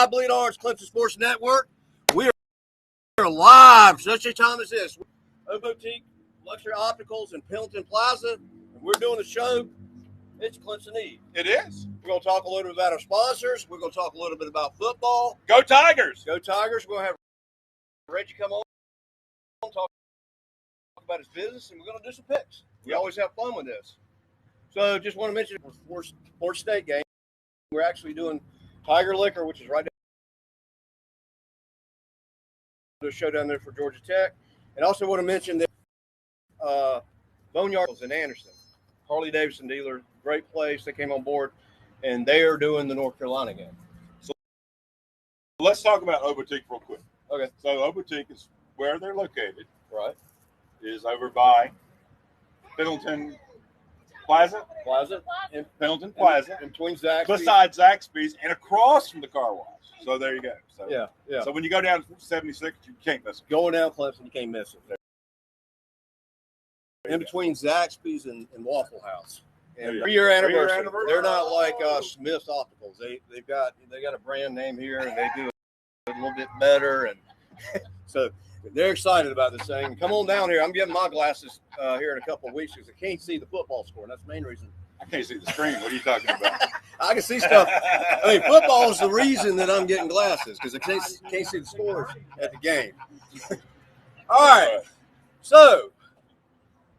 Bleed Orange, Clemson Sports Network. We are live such a time as this. Boutique Luxury Opticals in Pendleton Plaza. And we're doing the show. It's Clemson Eve. It is. We're going to talk a little bit about our sponsors. We're going to talk a little bit about football. Go Tigers! Go Tigers. We're going to have Reggie come on, talk about his business, and we're going to do some picks. We always have fun with this. So just want to mention for Florida State game, we're actually doing Tiger Liquor, which is right down the show down there for Georgia Tech. And also want to mention that Boneyard in Anderson, Harley Davidson dealer, great place. They came on board, and they are doing the North Carolina game. So let's talk about Boutique real quick. Okay. So Boutique is where they're located. Right. Is over by Pendleton Plaza. In Pendleton Plaza. in between Zaxby's. Beside Zaxby's and across from the car wash. So there you go. So, Yeah. So when you go down 76, you can't miss it. Going down Clemson, you can't miss it. In between Zaxby's and Waffle House. And 3-year anniversary. They're not like Smith's Opticals. They got a brand name here, and they do it a little bit better. And so they're excited about this thing. Come on down here. I'm getting my glasses here in a couple of weeks because I can't see the football score. And that's the main reason. I can't see the screen. What are you talking about? I can see stuff. I mean, football is the reason that I'm getting glasses because I can't see the scores at the game. All right. So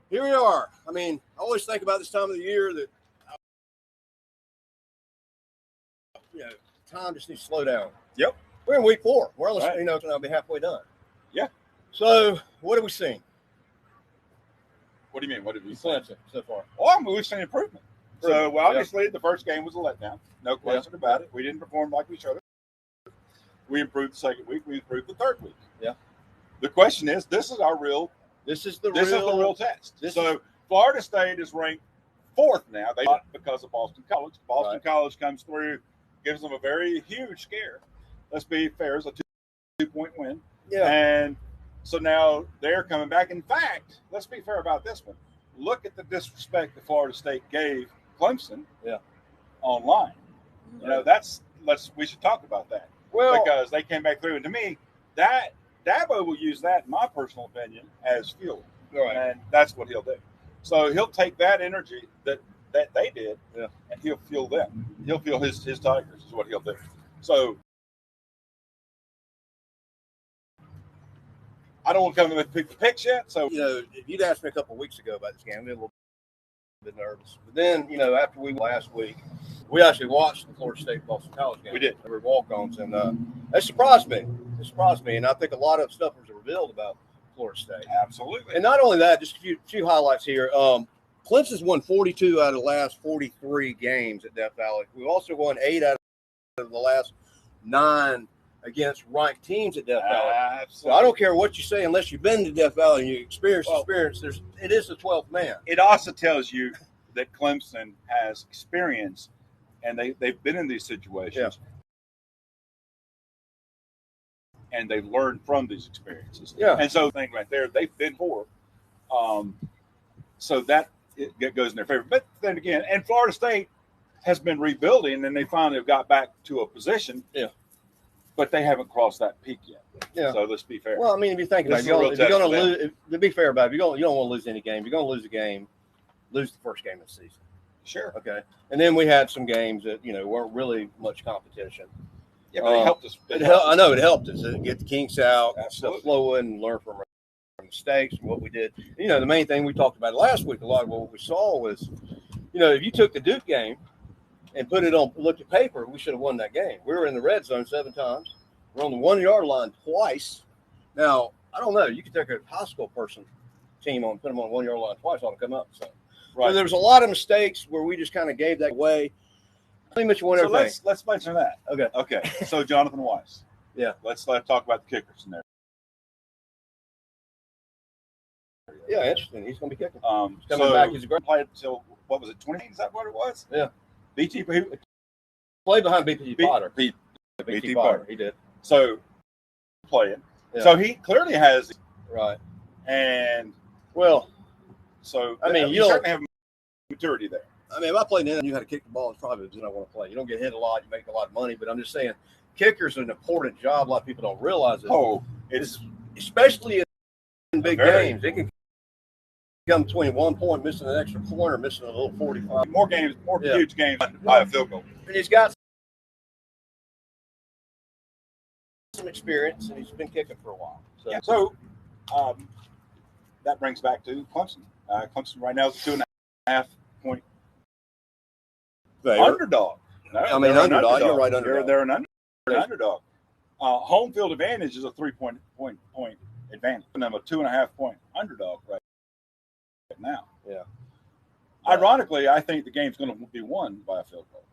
here we are. I mean, I always think about this time of the year that time just needs to slow down. Yep. We're in week 4. We're almost, Right. I'll be halfway done. Yeah. So what have we seen? What do you mean? What have you seen? Clemson so far. Oh, we've seen improvement. So, well, obviously, the first game was a letdown. No question about it. We didn't perform like we should have. We improved the second week. We improved the third week. Yeah. The question is, this is our real This is the real test. So Florida State is ranked 4th now. They not because of Boston College. Boston College comes through, gives them a very huge scare. Let's be fair, it's a 2-point win. Yeah. And so now they're coming back. In fact, let's be fair about this one. Look at the disrespect that Florida State gave Clemson online. You know, we should talk about that. Well, because they came back through. And to me, that Dabo will use that, in my personal opinion, as fuel. Right. And that's what he'll do. So he'll take that energy that they did, and he'll fuel them. He'll fuel his Tigers is what he'll do. So I don't want to come in with the picks yet. So, if you'd asked me a couple of weeks ago about this game, I'd be a little bit nervous. But then, after last week, we actually watched the Florida State Boston College game. We did. We were walk-ons, and it surprised me. And I think a lot of stuff was revealed about Florida State. Absolutely. And not only that, just a few highlights here. Clemson's won 42 out of the last 43 games at Death Valley. We've also won 8 out of the last 9 against ranked teams at Death Valley. Absolutely. So I don't care what you say, unless you've been to Death Valley and you experience. It is the 12th man. It also tells you that Clemson has experience, and they've been in these situations, and they learned from these experiences. Yeah. And so, thing right there, they've been for. So that it goes in their favor. But then again, and Florida State has been rebuilding, and they finally have got back to a position. Yeah. But they haven't crossed that peak yet. Yeah. So let's be fair. Well, I mean, if you think about it, if you're going to lose, to be fair about it, you don't want to lose any game. You're going to lose a game, lose the first game of the season. Sure. Okay. And then we had some games that, weren't really much competition. Yeah, but it helped us. I know it helped us to get the kinks out, Absolutely. stuff flowing, and learn from our mistakes and what we did. The main thing we talked about last week, a lot of what we saw was, if you took the Duke game and looked at paper, we should have won that game. We were in the red zone 7 times. We're on the 1-yard line twice. Now, I don't know. You could take a high school team and put them on the 1-yard line twice, ought to come up. So there was a lot of mistakes where we just kind of gave that away. Let me mention one other thing. Let's mention that. Okay. So Jonathan Weiss. Yeah. Let's talk about the kickers in there. Yeah, interesting. He's going to be kicking. Coming back. He's a great player until, what was it, 20? Is that what it was? Yeah. BT played behind BT Potter. BT Potter. He did. So playing. Yeah. So he clearly has. Right. And so I mean, you certainly have maturity there. I mean, if I played in and you had to kick the ball, it's probably because I want to play. You don't get hit a lot, you make a lot of money, but I'm just saying, kicker's an important job. A lot of people don't realize it. Oh, it's especially in big games. It can come between 1 point, missing an extra point, or missing a little 45. More huge games by a field goal. And he's got some experience, and he's been kicking for a while. So that brings back to Clemson. Clemson right now is a 2.5 point underdog. No, I mean, underdog. You're right, underdog. They're an underdog. Home field advantage is a 3 point advantage. And I'm a 2.5 point underdog right now. Yeah. Ironically, I think the game's going to be won by a field goal.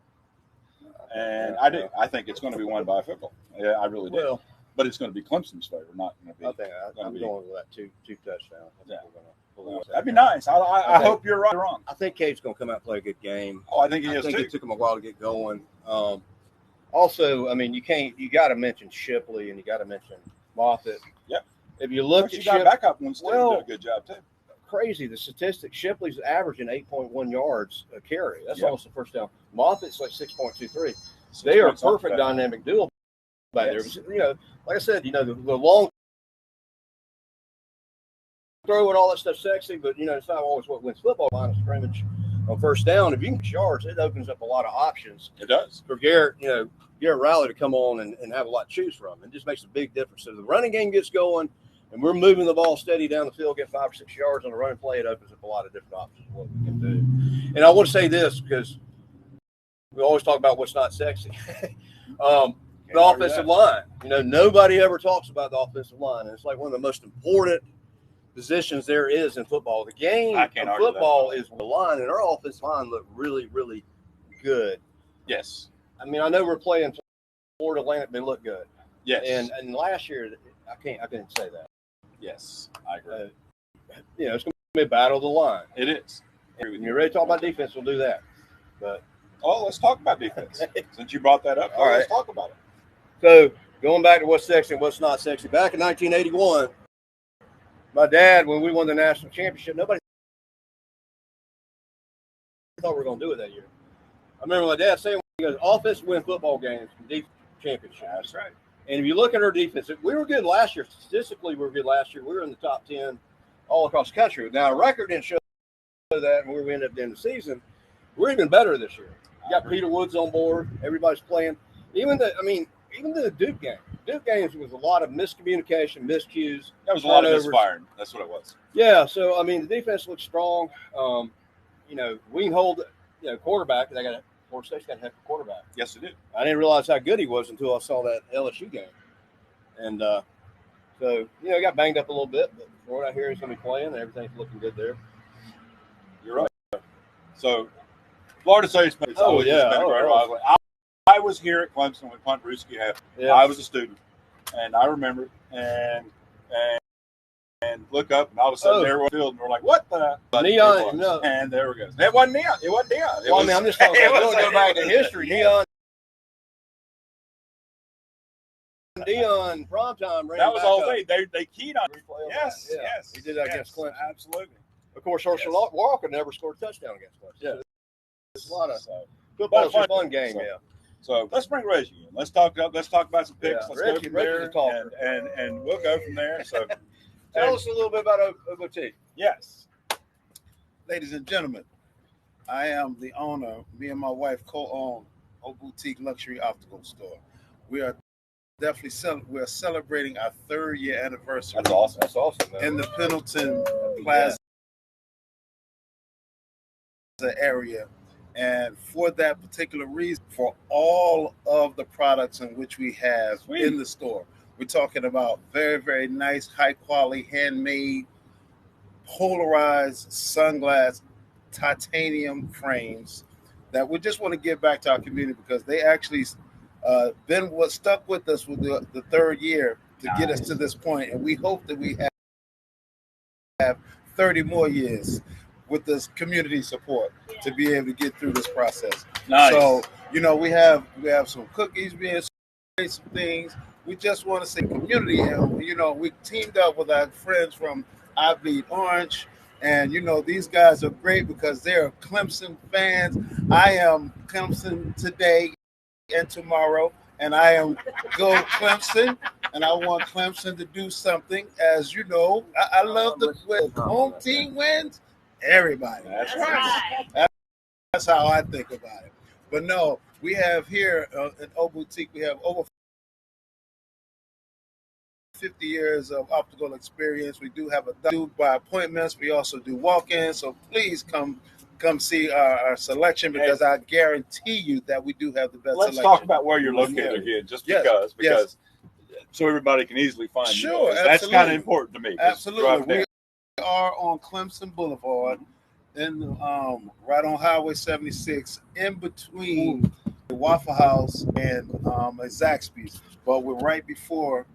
And I do. I think it's going to be won by a field goal. Yeah, I really do. Well, but it's going to be Clemson's favor, not going to be. I think I'm going with that two touchdowns. Yeah. That'd be nice. I hope you're right. Wrong. I think Cade's going to come out and play a good game. Oh, I think he is too. It took him a while to get going. Also, I mean, you got to mention Shipley and you got to mention Moffitt. Yep. If you look at got backup ones, did a good job too. Crazy. The statistics, Shipley's averaging 8.1 yards a carry. That's almost the first down. Moffitt's like 6.23. They are a perfect dynamic duo back there. You know, like I said, you know, the long throw and all that stuff's sexy, but, you know, it's not always what wins football. Line of scrimmage on first down. If you can get yards, it opens up a lot of options. It does. For Garrett Riley to come on and have a lot to choose from. It just makes a big difference. So the running game gets going, and we're moving the ball steady down the field, get 5 or 6 yards on a running play. It opens up a lot of different options of what we can do. And I want to say this because we always talk about what's not sexy. The offensive line. You know, nobody ever talks about the offensive line. And it's like one of the most important positions there is in football. The game of football is the line, and our offensive line looked really, really good. Yes. I mean, I know we're playing Florida Atlantic, but they look good. Yes. And last year, I couldn't say that. Yes, I agree. You know, it's going to be a battle of the line. It is. When you're ready to talk about defense, we'll do that. But let's talk about defense. Since you brought that up, all right, let's talk about it. So going back to what's sexy and what's not sexy. Back in 1981, my dad, when we won the national championship, nobody thought we were going to do it that year. I remember my dad saying, he goes, offense win football games, defense championship. That's right. And if you look at our defense, we were good last year. Statistically, we were good last year. We were in the top 10 all across the country. Now, our record didn't show that, and we ended up in the season. We're even better this year. You got Peter Woods on board. Everybody's playing. Even the Duke game. Duke games was a lot of miscommunication, miscues. That was a lot of misfiring. That's what it was. Yeah, so, I mean, the defense looks strong. You know, we can hold, quarterback. Florida State's got a heck of a quarterback. Yes, it did. I didn't realize how good he was until I saw that LSU game. And so, he got banged up a little bit, but from what I hear, he's going to be playing, and everything's looking good there. You're right. So, Florida State's been a great rivalry. I was here at Clemson when Punt Ruski happened. Yeah. I was a student, and I remember and look up, and all of a sudden there was a field, and we're like, "What the neon?" No. And there we go. It wasn't neon. It wasn't neon. I'm just talking about go back to history. Neon primetime. That was the whole thing. They keyed on. Yes. He did that against Clemson. Absolutely. Of course, Herschel Walker never scored a touchdown against Clemson. Yeah. It's a lot of football's a fun game. So let's bring Reggie in. Let's talk about some picks. Let's Reggie, go from there, and we'll go from there. So tell us a little bit about OBT. Yes. Ladies and gentlemen, I am the owner. Me and my wife co-own O Boutique Luxury Optical Store. We are we're celebrating our 3rd year anniversary. That's awesome. Man. In the Pendleton Plaza area. And for that particular reason, for all of the products in which we have in the store, we're talking about very, very nice, high quality, handmade, polarized sunglass titanium frames that we just want to give back to our community because they actually stuck with us with the 3rd year to get us to this point. And we hope that we have 30 more years with this community support to be able to get through this process. Nice. So, we have some cookies being sold, some things. We just want to say community. And, we teamed up with our friends from I Bleed Orange. And, these guys are great because they're Clemson fans. I am Clemson today and tomorrow. and I am go Clemson, and I want Clemson to do something. As you know, I love the when home team wins. Everybody. That's right. That's how I think about it. But no, we have here at O Boutique, we have over 50 years of optical experience. We do have a do by appointments. We also do walk-ins. So please come see our selection, because I guarantee you that we do have the best Let's selection. talk about where you're located again, just because so everybody can easily find you. Sure, That's kind of important to me. Absolutely. We are on Clemson Boulevard, right on Highway 76, in between the Waffle House and a Zaxby's. But we're right before.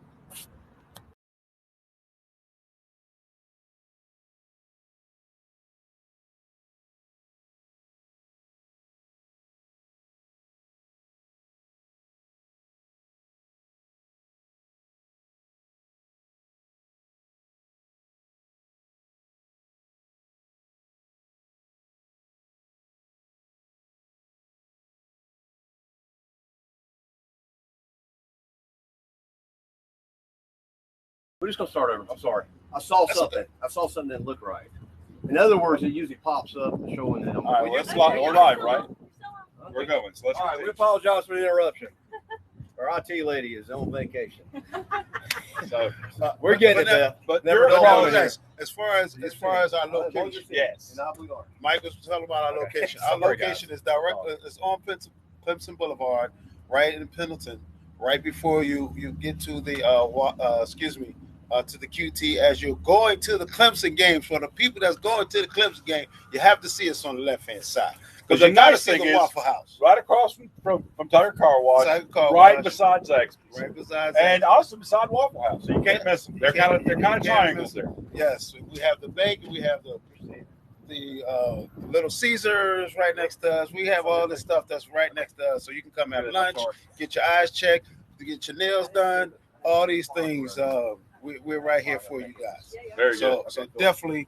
We're just gonna start over. I'm sorry. I saw something. Okay. I saw something that didn't look right. In other words, it usually pops up showing them. All right, we're live, right? We're going. So let's. All right, we apologize for the interruption. Our IT lady is on vacation, so we're getting it there. But never apologize. As far as our location, yes. Mike was talking about our location. Our location is directly. It's on Clemson Boulevard, right in Pendleton, right before you get to the to the QT. As you're going to the Clemson game, for the people that's going to the Clemson game, you have to see us on the left hand side, because you got to see the Waffle House right across from Tiger Car Wash, beside Zaxby's, right beside, and also beside Waffle House. So you can't miss them. They're kind of triangles there. Yes, we have the bacon, we have the Little Caesars right next to us. We have all this stuff that's right next to us, so you can come have lunch, get your eyes checked, get your nails done, all these things. We're right here for you guys. Very good. So definitely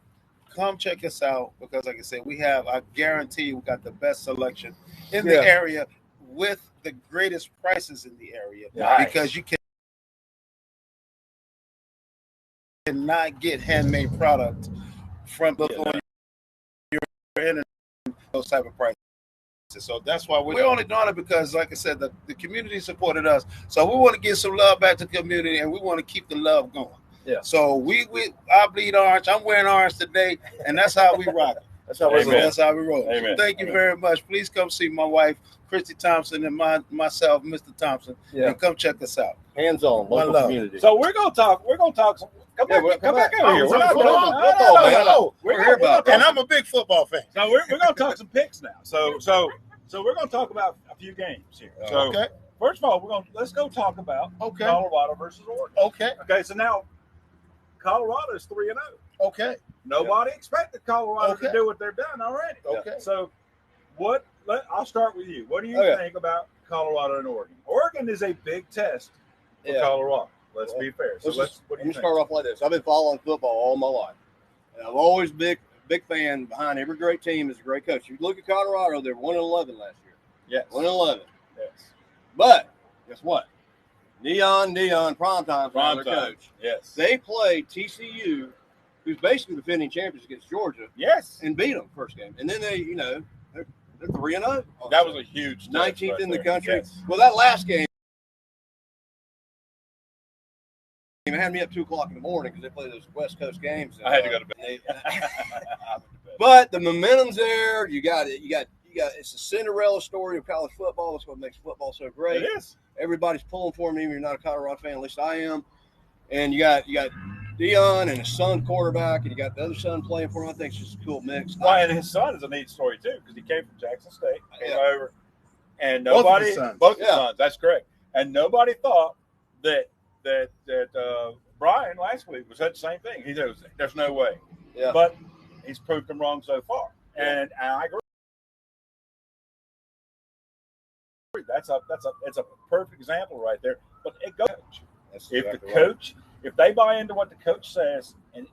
come check us out, because like I said, I guarantee we got the best selection in the area with the greatest prices in the area, because you cannot get handmade product from your internet, those type of prices. So that's why we're only doing it, because, like I said, the community supported us. So we want to give some love back to the community, and we want to keep the love going. Yeah. So I bleed orange. I'm wearing orange today, and that's how we rock it. That's how we roll. Amen. Thank you very much. Please come see my wife, Christy Thompson, and myself, Mr. Thompson, and come check us out. Hands on, local community. So we're gonna talk. Some. Come back over here. We're here about, and I'm a big football fan. So we're gonna talk some picks now. So we're gonna talk about a few games here. So first of all, let's go talk about Colorado versus Oregon. Okay. So now Colorado is 3-0. Okay. Nobody expected Colorado to do what they've done already. Okay. So I'll start with you. What do you think about Colorado and Oregon? Oregon is a big test for Colorado. Let's be fair. So what do you think? Start off like this. I've been following football all my life, and I'm always big fan. Behind every great team is a great coach. You look at Colorado; they're 1-11 last year. Yes, 1-11. Yes, but guess what? Neon, primetime coach. Yes, they played TCU, who's basically defending champions, against Georgia. Yes, and beat them first game, and then they're 3-0. That was a huge 19th in the country. Yes. Well, that last game. It had me up 2:00 in the morning because they play those West Coast games. I had to go to bed. But the momentum's there. You got it. You got. It's a Cinderella story of college football. That's what makes football so great. It is. Everybody's pulling for him, even if you're not a Colorado fan. At least I am. And you got Dion and his son quarterback, and you got the other son playing for him. I think it's just a cool mix. Well, and his son is a neat story too, because he came from Jackson State, came over, and nobody, both his sons. That's correct. And nobody thought that Brian last week was said the same thing. He said, "There's no way," but he's proved them wrong so far, and I agree. It's a perfect example right there. But it goes. If they buy into what the coach says, and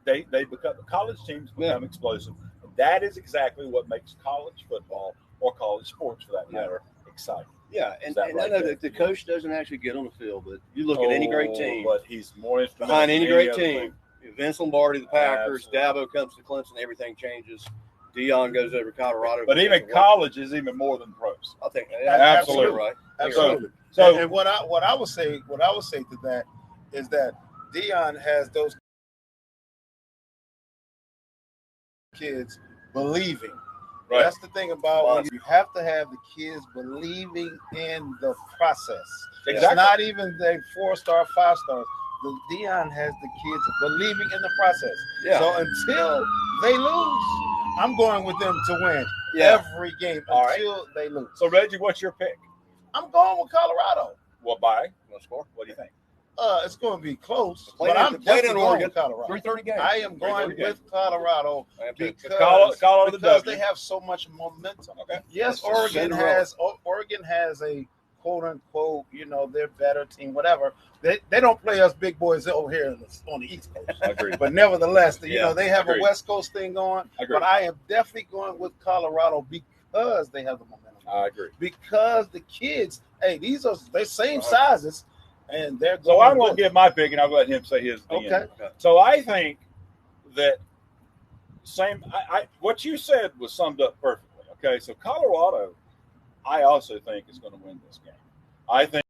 they become, college teams become explosive. That is exactly what makes college football, or college sports for that matter, exciting. Yeah, and That I right know there. that the coach doesn't actually get on the field, but you look at any great team, but he's more instrumental behind any than great other team, Vince Lombardi, the Packers, Absolutely. Dabo comes to Clemson, everything changes. Dion goes over to Colorado. But even college is even more than pros. I think Absolutely. right. Absolutely. So and what I would say to that is that Dion has those kids believing. Right. That's the thing about when you have to have the kids believing in the process. Exactly. It's not even the 4-star, 5-stars. The Dion has the kids believing in the process. Yeah. So until they lose, I'm going with them to win every game until they lose. So Reggie, what's your pick? I'm going with Colorado. What by? What score? What do you think? It's going to be close, Played but I'm in definitely going Oregon. with Colorado. 3:30 game. I am going with Colorado Colorado because they have so much momentum. Okay. Yes, That's Oregon has a quote unquote, their better team, whatever. They don't play us big boys over here on the East Coast. I agree. But nevertheless, they have Agreed. a West Coast thing going. But I am definitely going with Colorado because they have the momentum. I agree. Because the kids, these are the same sizes, and they're going. So I'm going to give my pick, and I'll let him say his. Okay. So I think that what you said was summed up perfectly. Okay, so Colorado, I also think is going to win this game. I think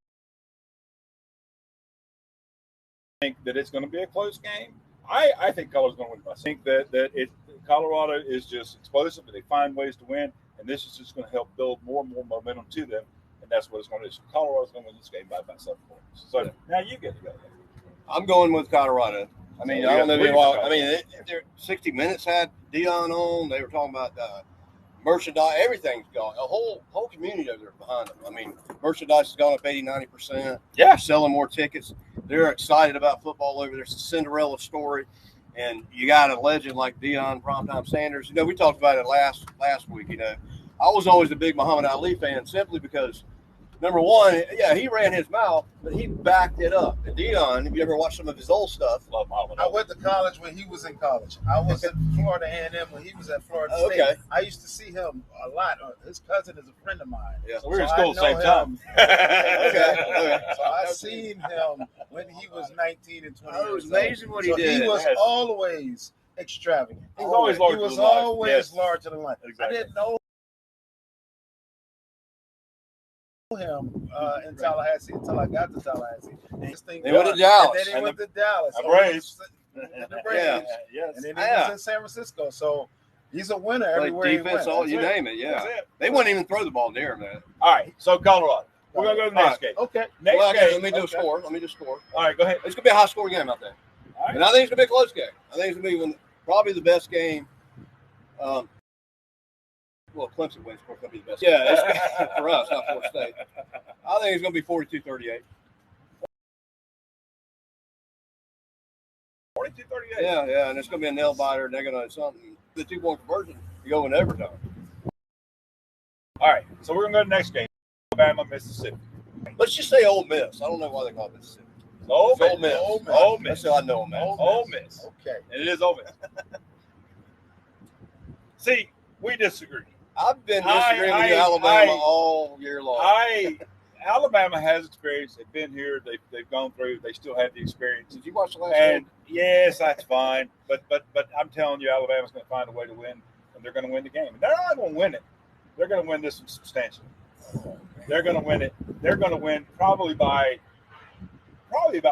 that it's going to be a close game. I think Colorado's going to win. I think that Colorado is just explosive, but they find ways to win, and this is just going to help build more and more momentum to them, and that's what it's going to do. So Colorado's going to win this game by about 7 points. So now you get to go. I'm going with Colorado. I mean, I don't know. I mean, 60 Minutes had Dion on. They were talking about merchandise. Everything's gone. A whole community over there behind them. I mean, merchandise has gone up 80-90%. Yeah, they're selling more tickets. They're excited about football over there. It's a Cinderella story, and you got a legend like Deion Primetime Sanders. We talked about it last week. I was always a big Muhammad Ali fan simply because, number one, he ran his mouth, but he backed it up. And Deion, if you ever watched some of his old stuff, love Muhammad Ali. I went to college when he was in college. I was at Florida A&M when he was at Florida State. Okay. I used to see him a lot. His cousin is a friend of mine. Yeah. So we were in school at the same time. Okay. So I seen him when he was 19 and 20 years old. It was amazing what he did. He was always extravagant. He was always larger than life. He was always larger than life. Exactly. I didn't know him in Tallahassee until I got to Tallahassee. They went to Dallas. And then he went to Dallas. The Braves. The Braves. Yes. And then he was in San Francisco. So he's a winner everywhere defense, he went. you name it, yeah. They wouldn't even throw the ball near him, man. All right, so Colorado. We're going to go to the next game. Okay. Next game. Let me do a score. All right, go ahead. It's going to be a high-scoring game out there. All right. And I think it's going to be a close game. I think it's going to be probably the best game. Well, Clemson wins. It's going to be the best. Yeah, for us, not Florida State. I think it's going to be 42-38. 42-38. Yeah, and it's going to be a nail biter. They're going to something. The 2-point conversion, you go in overtime. All right, so we're going to go to the next game. Alabama, Mississippi. Let's just say Ole Miss. I don't know why they call it Mississippi. Ole Miss. Ole Miss. That's how I know them, man. Ole Miss. Okay. And it is Ole Miss. See, we disagree. I've been disagreeing with Alabama all year long. Alabama has experience. They've been here. They've gone through. They still have the experience. Did you watch the last game? Yes, that's fine. But I'm telling you, Alabama's going to find a way to win, and they're going to win the game. And they're not going to win it. They're going to win this one substantially. They're going to win it. They're going to win probably about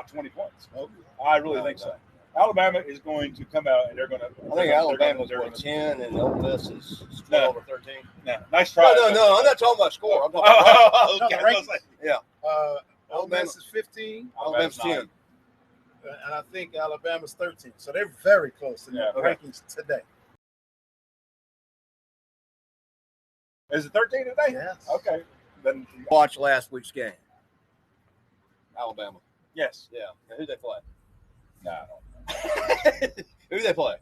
20 points. I really think so. Alabama is going to come out and they're going to. I think Alabama's worth 10 and Ole Miss is 12 or 13. No, nice try. No. I'm not talking about score. I'm talking about rankings. Yeah. Ole Miss is 15. Alabama's 10. And I think Alabama's 13. So they're very close in the rankings today. Is it 13 today? Yes. Okay. Then watch last week's game. Alabama. Yes. Yeah. And who they play? No, I don't. Who they play?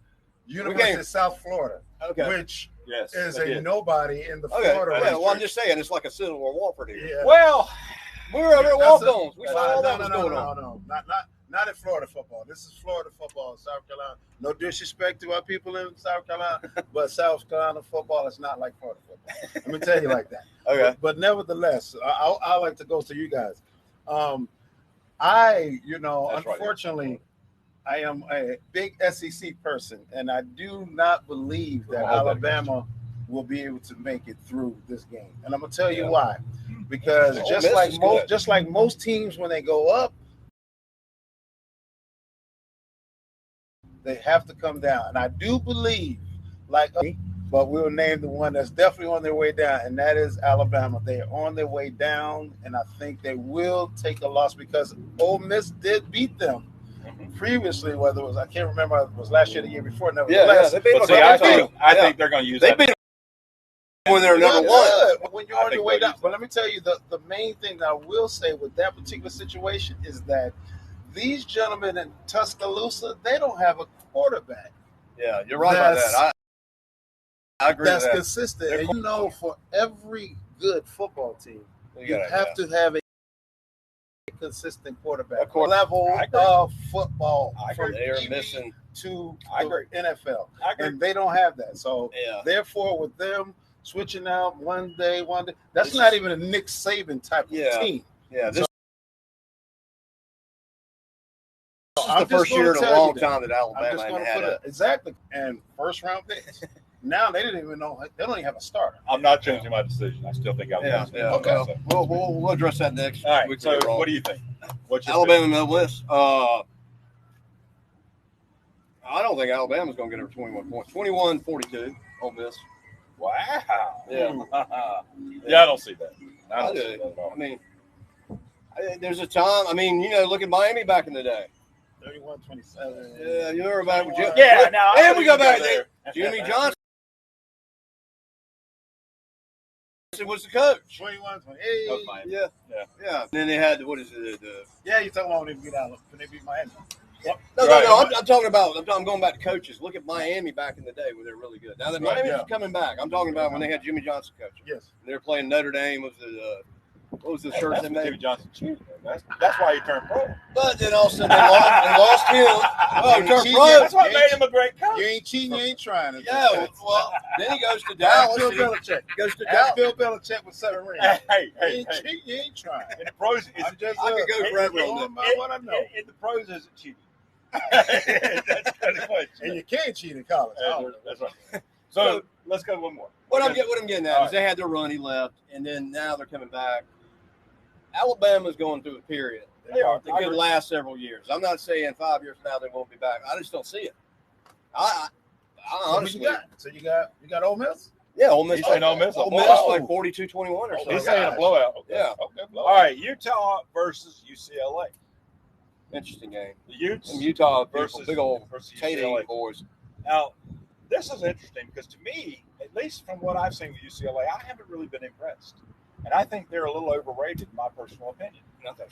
University of South Florida. Okay. Which yes, is a nobody in the Florida region. Yeah, well, I'm just saying it's like a Civil War Warford here. Yeah. Well, we were over at Walk-Ons. We saw all that was going on. No. Not in Florida football. This is Florida football, South Carolina. No disrespect to our people in South Carolina, but South Carolina football is not like Florida football. Let me tell you like that. Okay. But nevertheless, I like to go to you guys. That's Unfortunately, I am a big SEC person, and I do not believe that Alabama will be able to make it through this game. And I'm gonna tell you why. Because just like most teams, when they go up, they have to come down. And I do believe, but we'll name the one that's definitely on their way down, and that is Alabama. They are on their way down, and I think they will take a loss because Ole Miss did beat them previously. Whether it was, I can't remember, it was last year, the year before. Nevertheless, I think they're going to use that. They beat when they're number one. When you're on your way down. But let me tell you, the main thing that I will say with that particular situation is that these gentlemen in Tuscaloosa, they don't have a quarterback. Yeah, you're right about that. I agree with that. That's consistent. And for every good football team, you have to have a consistent quarterback. Level of football from missing to the NFL. And they don't have that. So therefore, with them switching out one day, that's not even a Nick Saban type of team. Yeah, this is the first year in a long time that Alabama hadn't had it. Exactly. And first round picks. Now they didn't even know. They don't even have a starter. I'm not changing my decision. I still think Alabama. Okay. We'll address that next. All right. So what do you think? What's your Alabama Middle West? I don't think Alabama's going to get over 21 points. 21-42. Ole Miss. Wow. Yeah. I don't see that. I do. I mean, there's a time. I mean, look at Miami back in the day. 31-27. Yeah, you remember back with Jim. Yeah. Now, and we go back there. Jimmy Johnson was the coach. 21-28. Yeah. And then they had what is it? You're talking about when they beat Alabama. When they beat Miami. Yep. No. I'm talking about. I'm going back to coaches. Look at Miami back in the day when they're really good. Now that Miami's coming back. I'm talking about when they had Jimmy Johnson coaching. Yes. And they were playing Notre Dame. What was the shirt they made? Jimmy Johnson cheated. That's why he turned pro. But then all of a sudden they lost him. Oh, he turned pro. That's what made him a great coach. You ain't cheating. You ain't trying. Yeah. Well, then he goes to Dallas. Bill Belichick. Goes to Dallas. Bill Belichick with 7 rings. Hey. You ain't trying. In the pros, I could go forever on that. What I know. In the pros, is it cheating? That's kind of question. And you can't cheat in college. That's right. So let's go one more. What I'm getting at is they had their run, he left, and then now they're coming back. Alabama's going through a period. It could last several years. I'm not saying 5 years from now they won't be back. I just don't see it. I honestly. So you got Ole Miss? Yeah, Ole Miss. He's saying Ole Miss. Ole Miss like 42-21 or something. He's saying a blowout. Okay. Yeah. Okay. Blowout. All right, Utah versus UCLA. Interesting game. The Utes. Some Utah versus big old UCLA boys. Now, this is interesting because to me, at least from what I've seen with UCLA, I haven't really been impressed. And I think they're a little overrated, in my personal opinion.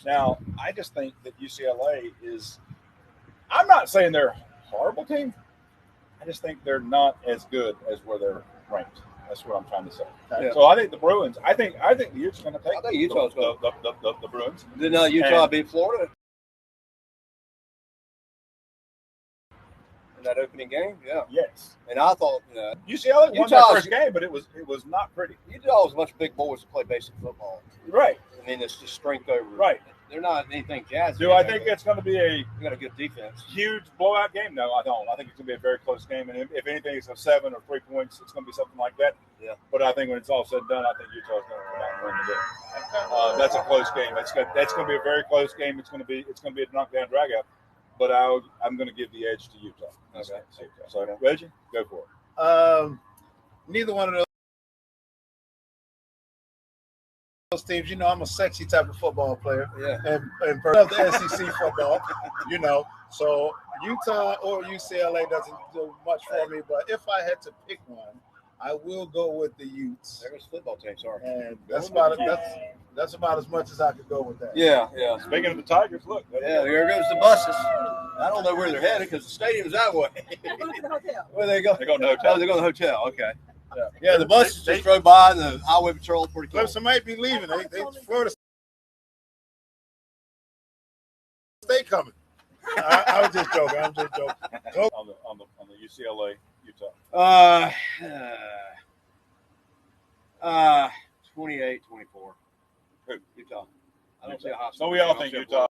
Now, I just think that UCLA is – I'm not saying they're a horrible team. I just think they're not as good as where they're ranked. That's what I'm trying to say. Yeah. So I think the Bruins – I think the Utes are going to take I think Utah's the Bruins. Did Utah beat Florida? In that opening game, Yes. And I thought UCLA won their first game, but it was not pretty. Utah was a bunch of big boys that play basic football. Right. I mean, it's just strength over. Right. They're not anything jazzy. Do I think it's going to be they got a good defense? Huge blowout game? No, I don't. I think it's going to be a very close game, and if anything, it's a 7 or 3 points. It's going to be something like that. Yeah. But I think when it's all said and done, I think Utah's going to come out and win the game. That's a close game. That's going to be a very close game. It's going to be a knockdown dragout. But I'm going to give the edge to Utah. Okay. So, Reggie, go for it. Neither one of those teams, I'm a sexy type of football player. Yeah. And love the SEC football, So Utah or UCLA doesn't do much for me. But if I had to pick one, I will go with the Utes. There's football team, sorry. And that's about as much as I could go with that. Yeah. Speaking of the Tigers, look. Yeah, here goes the buses. I don't know where they're headed because the stadium's that way. They're going to the hotel. Where they go? They're going to the hotel. Oh, they're going to the hotel. Okay. Yeah, the buses just drove by and the highway patrol pretty close. Clemson might be leaving. They Florida State coming. I was just joking. I'm just joking. on the UCLA Utah. 28-24. Who? Utah. I don't see a hostile. So we all think Utah.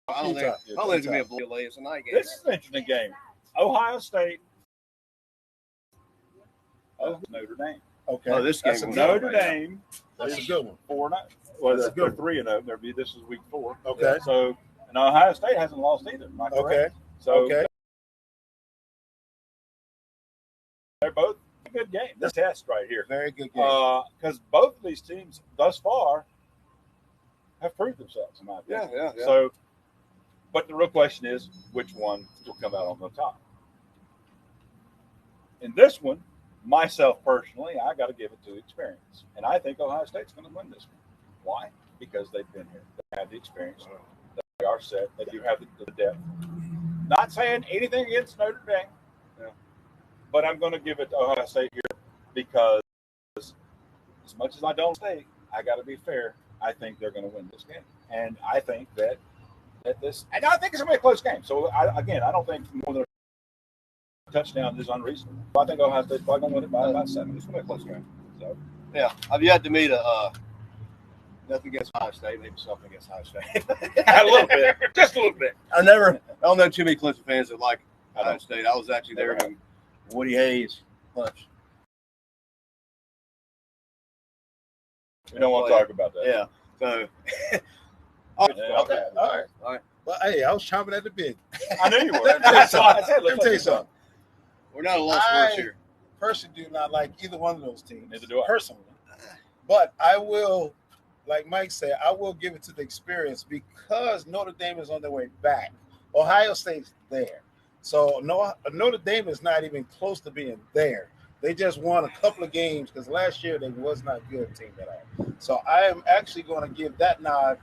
I don't think it's going to be a blue lay. It's a night game. This is an interesting game. Ohio State. Oh, Notre Dame. Okay. Oh, this game That's a was Notre right Dame. That's a good one. 4-0. Well, That's a they're good 3-0. This is week 4. Okay. So, and Ohio State hasn't lost either. Am I correct? Okay. So Okay. they're both a good game. This test right here. Very good game. Because both of these teams thus far have proved themselves, in my opinion. Yeah. So, but the real question is, which one will come out on the top? In this one, myself personally, I got to give it to experience, and I think Ohio State's going to win this one. Why? Because they've been here, they have the experience, they are set, they do have the depth. Not saying anything against Notre Dame, but I'm going to give it to Ohio State here because, as much as I don't think, I got to be fair. I think they're going to win this game, and I think that this, and I think it's going to be a close game. So I don't think more than a touchdown is unreasonable. I think Ohio State's probably going to win it by about 7. It's going to be a close game. So Yeah. I've yet to meet nothing against Ohio State, maybe something against Ohio State. a little bit, just a little bit. I don't know too many Clemson fans that like Ohio State. I was actually there when Woody Hayes punched. We don't want to talk about that. Yeah. So. Okay. All right. Well, hey, I was chomping at the bit. I knew you were. Let me tell you something. We're not a lost words here. Personally do not like either one of those teams. Neither do I. Personally. But I will, like Mike said, I will give it to the experience because Notre Dame is on their way back. Ohio State's there. So Notre Dame is not even close to being there. They just won a couple of games because last year they was not a good team at all. So I am actually going to give that nod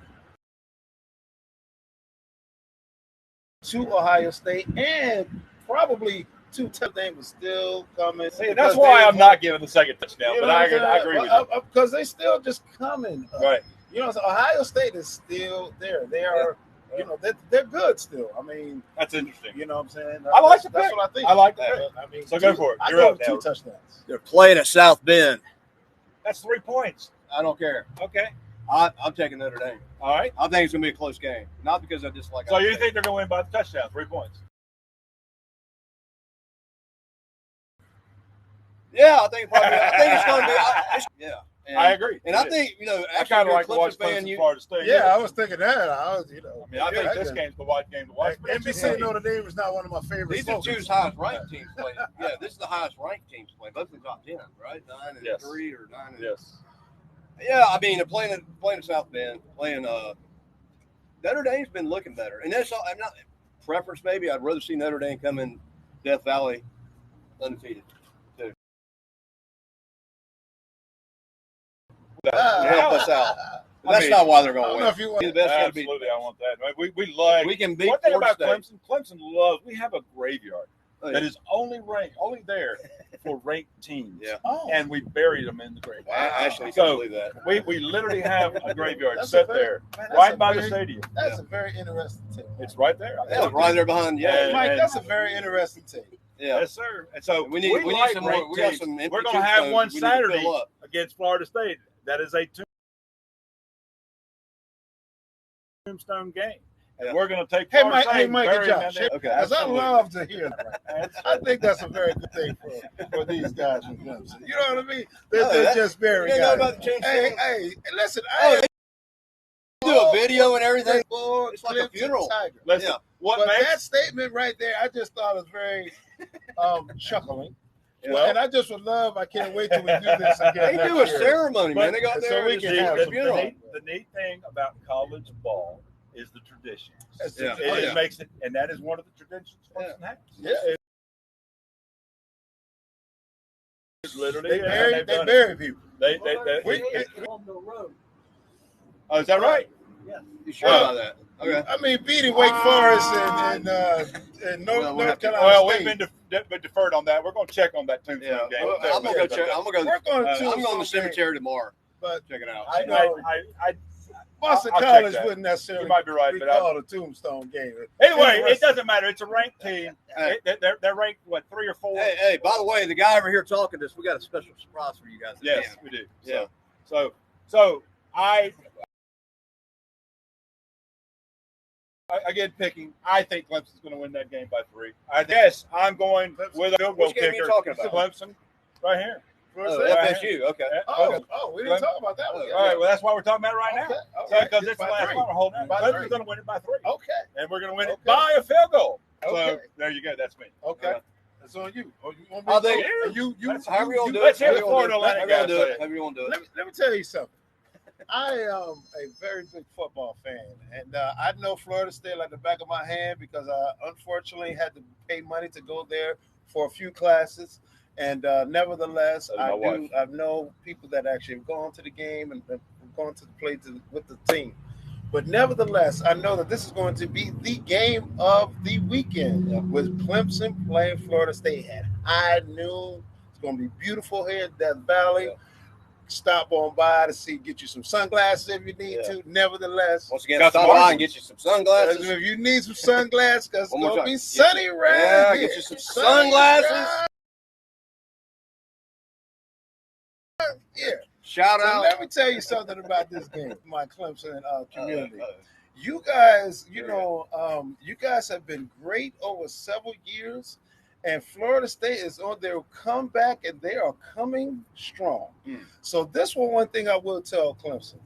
to Ohio State and probably to Notre Dame is still coming. See, that's why I'm not giving the second touchdown, but I agree with you. Because they still just coming. Right. You know, Ohio State is still there. They are, you know, they're good still. I mean, that's interesting. You know what I'm saying? I like the pick. That's what I think. I like that. I mean, so go for it. You're You're up up 2 touchdowns. They're playing at South Bend. That's 3 points. I don't care. Okay. I'm taking Notre Dame. All right. I think it's going to be a close game. Not because I dislike. So you think they're going to win by the touchdown, 3 points? Yeah, I think probably. I think it's going to be. Yeah. And, I agree. And I think, you know, I kind of like to watch Clemson, Florida State. Yeah, I was thinking that. I was, you know. I mean, I think this game's the white game to watch. NBC Notre Dame is not one of my favorites. These are 2 highest ranked teams playing. Yeah, this is the highest ranked teams playing. Both of the top 10, right? 9 and 3 or 9 and. Yes. Yeah, I mean, they're playing at South Bend, playing. Notre Dame's been looking better, and that's all. I'm not preference. Maybe I'd rather see Notre Dame come in Death Valley undefeated. Help us out. That's not why they're going to win. If you want, the best absolutely, I want that. We like. We can beat. One thing about State. Clemson loves. We have a graveyard that is only there for ranked teams. Yeah. And we buried them in the graveyard. Wow. I actually can't believe that. We literally have a graveyard set there, right by the stadium. That's a very interesting take. It's right there. Yeah, right there behind. Yeah, Mike, that's a very interesting take. Yeah. Yes, sir. And so we need some more. We got some. We're going to have one Saturday against Florida State. That is a tombstone game. And we're going to take Mike and Josh. Okay, I love to hear that. I think that's a very good thing for these guys from Clemson. You know what I mean? They're just very guys. Hey, listen. Do a video and everything. It's like a funeral. Listen, that statement right there, I just thought was very chuckling. Well, and I just would love. I can't wait till we do this again. They do a ceremony, man. They got there. So we can have the neat thing about college ball is the tradition. It makes it, and that is one of the traditions Clemson has. Yeah. It's literally they bury people. They on the road. Oh, is that right? Yeah. You sure about that? Okay. I mean, beating Wake Forest and North Carolina. Well, we've been deferred on that. We're going to check on that tombstone game. Well, I'm going to go check. I'm going to to the cemetery tomorrow. But check it out. I Boston I'll check College that. wouldn't necessarily You might be right, but call it a tombstone game. anyway, it doesn't matter. It's a ranked team. Hey. They're ranked, what, 3 or 4? Hey, by the way, the guy over here talking to us, we got a special surprise for you guys. Yes, we do. Yeah. So I again picking. I think Clemson's going to win that game by 3. I guess I'm going with a field goal Which game are kicker. you talking about? Clemson, right here. Oh, Right FSU. Okay. We didn't talk about that one. All right. Well, that's why we're talking about it right now. Okay. Because it's the last 3. one we're holding. By Clemson's 3. going to win it by 3. Okay. And we're going to win it by a field goal. So there you go. That's me. Okay. It's on you. Oh, you want I think however you want to do it. Let's hear the Florida Atlantic guy say it. However you want to do it. Let me tell you something. I am a very big football fan, and I know Florida State like the back of my hand because I unfortunately had to pay money to go there for a few classes. And nevertheless, I know people that actually have gone to the game and have gone to the play with the team. But nevertheless, I know that this is going to be the game of the weekend with Clemson playing Florida State at high noon. It's going to be beautiful here in Death Valley. Yeah. Stop on by to get you some sunglasses if you need to. Nevertheless, once again, stop by and get you some sunglasses. If you need some sunglasses, because it's going to be sunny around here. Get you some sunglasses. Yeah. Shout out. Let me tell you something about this game, my Clemson community. You guys, you guys have been great over several years, and Florida State is on their comeback, and they are coming strong. So this one thing I will tell Clemson.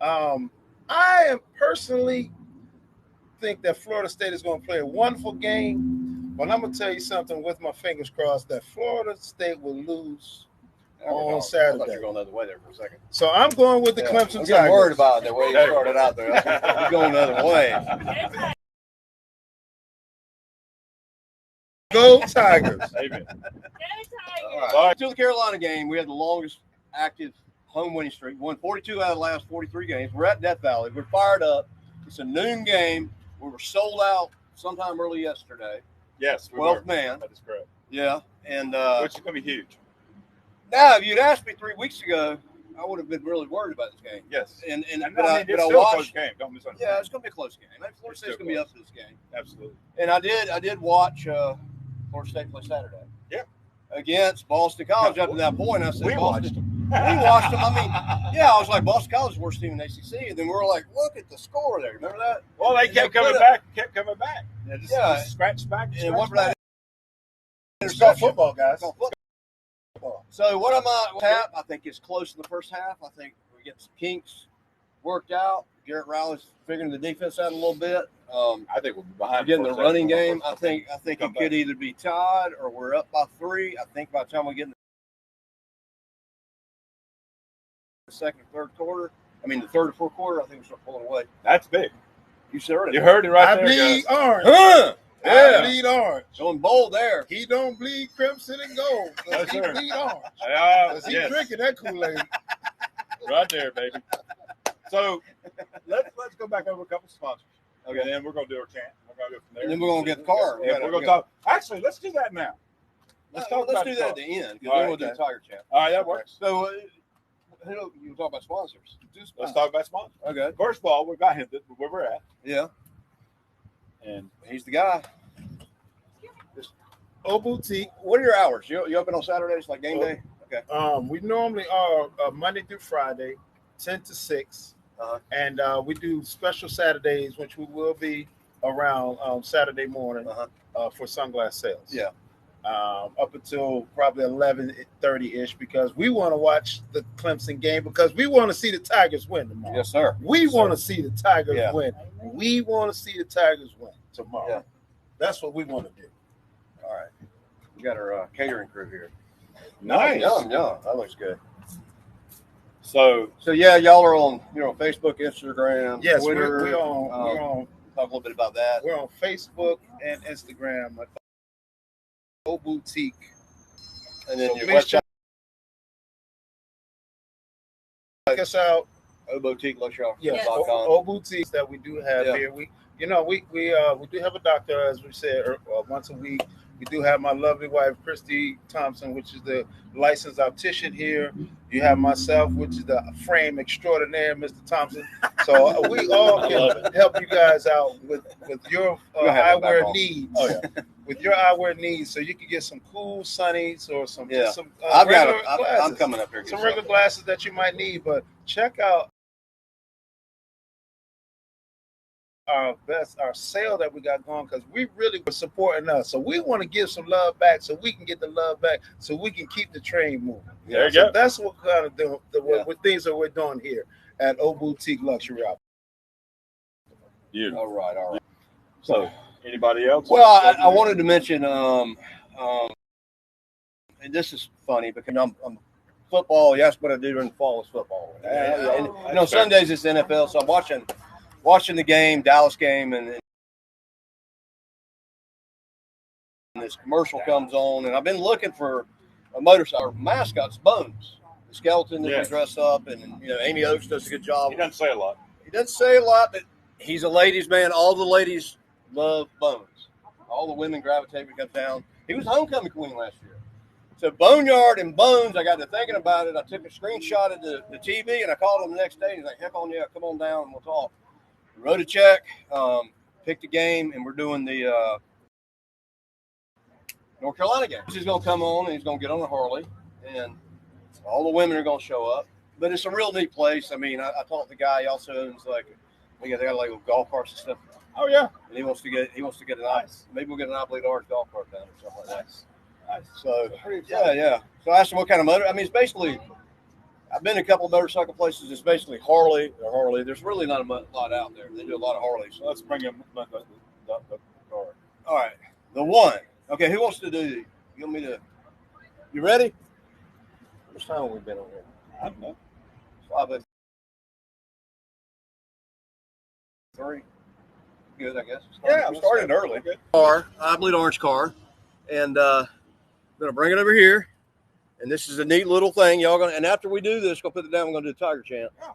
I am personally think that Florida State is going to play a wonderful game, but I'm going to tell you something with my fingers crossed that Florida State will lose on Saturday. I thought you were going the other way there for a second. So I'm going with the Clemson Tigers. I'm worried about the way you started out there. You're going the other way. Go Tigers. Amen. All right. To the Carolina game, we had the longest active home winning streak. Won 42 out of the last 43 games. We're at Death Valley. We're fired up. It's a noon game. We were sold out sometime early yesterday. Yes, 12th man. That is correct. Yeah, and which is going to be huge. Now, if you'd asked me 3 weeks ago, I would have been really worried about this game. Yes, but I watched. A close game. Don't misunderstand. Yeah, it's going to be a close game. Florida State's going to be up for this game. Absolutely. And I did watch Florida State play Saturday. Yeah. Against Boston College. Up to that point, I said we watched them. We watched them. I mean, yeah, I was like, Boston College is the worst team in the ACC. And then we were like, look at the score there. Remember that? Well, they kept coming back. Just scratch back. And what for that? It's called football, guys. So what am I? I think it's close in the first half. I think we get some kinks worked out. Garrett Riley's figuring the defense out a little bit. I think we'll be behind. Getting the running game. I think it could either be tied or we're up by 3. I think by the time we get in the second or third quarter, the third or fourth quarter, I think we start pulling away. That's big. You heard it. You heard it right there. I bleed orange. Yeah. I bleed orange. Going bold there. He don't bleed crimson and gold. Yes, he sir. bleed orange. He drinking that Kool-Aid. Right there, baby. So let's go back over a couple sponsors. Okay, and then we're gonna do our chant. We're gonna go from there. And then we're gonna get the car. Yeah, we're gonna talk. Actually, let's do that now. Let's do that at the end. Because then we'll do the Tiger Chant. All right, that works. So you talk about sponsors. Let's talk about sponsors. Okay. First of all, we got him where we're at. Yeah. And he's the guy. Boutique. What are your hours? You open on Saturdays like game day? Okay. We normally are Monday through Friday, 10 to 6. And we do special Saturdays, which we will be around Saturday morning for sunglass sales. Yeah. Up until probably 11:30-ish because we want to watch the Clemson game because we want to see the Tigers win tomorrow. Yes, sir. We want to see the Tigers win. We want to see the Tigers win tomorrow. Yeah. That's what we want to do. All right. We got our catering crew here. Nice. Yum. That looks good. So yeah, y'all are on Facebook, Instagram, yes, Twitter. We're on. Talk a little bit about that. We're on Facebook and Instagram. Boutique. And then so your website. Check us out. Boutique, Yes, Boutiques that we do have here. We do have a doctor, as we said, once a week. We do have my lovely wife, Christy Thompson, which is the licensed optician here. You have myself, which is the frame extraordinaire, Mr. Thompson. So we all can help you guys out with your eyewear needs. Oh, yeah. With your eyewear needs, so you can get some cool sunnies or some I'm coming up here. Some regular glasses that you might need, but check out our sale that we got going, because we really were supporting us. So we want to give some love back so we can get the love back so we can keep the train moving. There you go. That's what kind of what things that we're doing here at O Boutique Luxury Optical. Beautiful. All right. So anybody else? Well, I wanted to mention, and this is funny because I'm football. Yes, what I do during the fall is football. And, Sundays it's NFL, so I'm watching the game, Dallas game, and this commercial comes on, and I've been looking for a motorcycle mascot's Bones, the skeleton that we dress up, and Amy Oakes does a good job. He doesn't say a lot. But he's a ladies' man. All the ladies love Bones. All the women gravitate when he comes down. He was homecoming queen last year. So Boneyard and Bones, I got to thinking about it. I took a screenshot of the TV, and I called him the next day. He's like, heck on yeah, come on down and we'll talk. We wrote a check, picked a game, and we're doing the North Carolina game. He's going to come on, and he's going to get on a Harley, and all the women are going to show up. But it's a real neat place. I mean, I talked to the guy. He also owns they got like little golf carts and stuff. Oh yeah. And he wants to get an nice. Maybe we'll get an oblate large golf cart down or something like that. Nice. So yeah. So I asked him what kind of motor. I mean, it's basically. I've been to a couple of motorcycle places. It's basically Harley. There's really not a lot out there. They do a lot of Harleys. So let's bring him the car. All right. The one. Okay, who wants to do these? You want me to? You ready? How much time have we been on here? I don't know. 5:03. Good, I guess. Yeah, we started early. Good. Car, oblate orange car, and I'm gonna bring it over here. And this is a neat little thing. Y'all gonna, and after we do this, go put it down. We're gonna do the Tiger Chant. Yeah.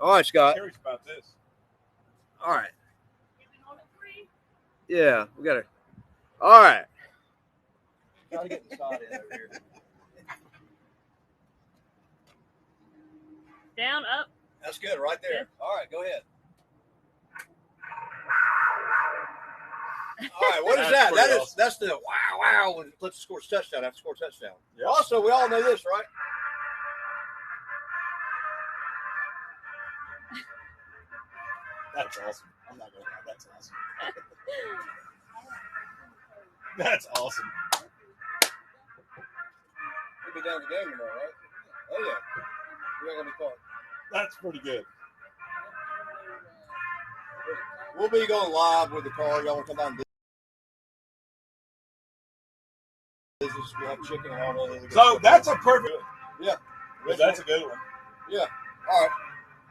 All right, Scott. I'm curious about this. All right. Yeah, we got to. All right. Gotta get inside in over here. Down, up. That's good, right there. Yeah. All right, go ahead. All right, what is that? That's the wow when Clifton scores touchdown after scores touchdown. Yep. Also, we all know this, right? That's awesome. I'm not gonna lie. That's awesome. That's awesome. We'll be down the game tomorrow, right? Oh yeah. We're not gonna be caught. That's pretty good. We'll be going live with the car. Y'all want to come down and visit? We'll have chicken and all that. So that's a perfect. Yeah. That's a good one. Yeah. All right.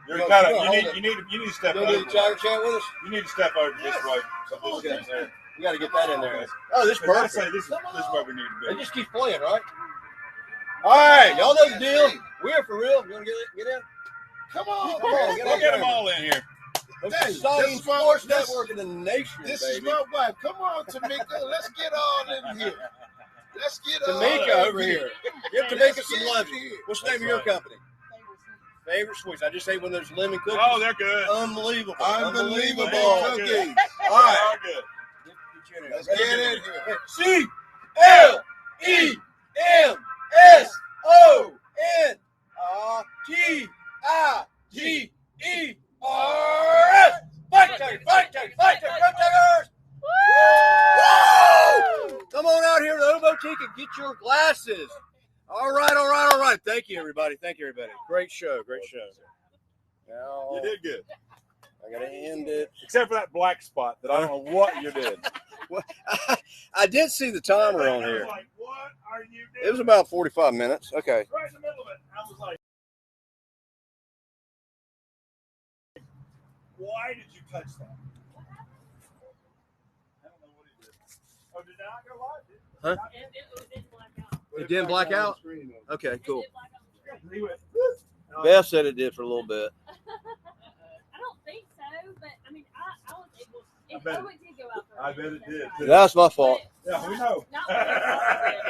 You're You kind of know, you need to step You over. want to do the Tiger Chant with us? You need to step over this way. So this Okay. is there. We got to get that in there. Oh, this is I perfect. say this is where we need to It be. just keeps playing, right? All right. Y'all know the deal. We're for real. You want to get in? Come on, Come on, We'll get them all in here. Most Hey, exciting this is my- sports this- network in the nation, This baby. is my wife. Come on, Tamika. Let's get all in here. Let's get all Tamika in over here. Give Let's Tamika get some in lunch. here. What's the name of your company? Favorite Sweets. I just ate one of those lemon cookies. Oh, they're good. Unbelievable. Unbelievable They're cookies. good. All right. They're good. Let's get in here. CLEMSONGIGERS. Fight Tigers! Fight Tigers! Fight Tigers! Fight Tigers! Woo! Come on out here to the boutique and get your glasses. All right. Thank you, everybody. Great show. Now, You did good. I got to end it. Except for that black spot that I don't know what you did. I did see the timer on here. I was like, what are you doing? It was about 45 minutes. Okay. Right in the middle of it. I was like, why did you touch that? I don't know what he did. Oh, did that not go live? Huh? It didn't black out. It didn't black out? Okay, cool. It did black out. He went, Beth said it did for a little bit. I don't think so, but I mean, I was able. I bet it did go out. I bet it did. That's my fault. Yeah, we know. Not what it's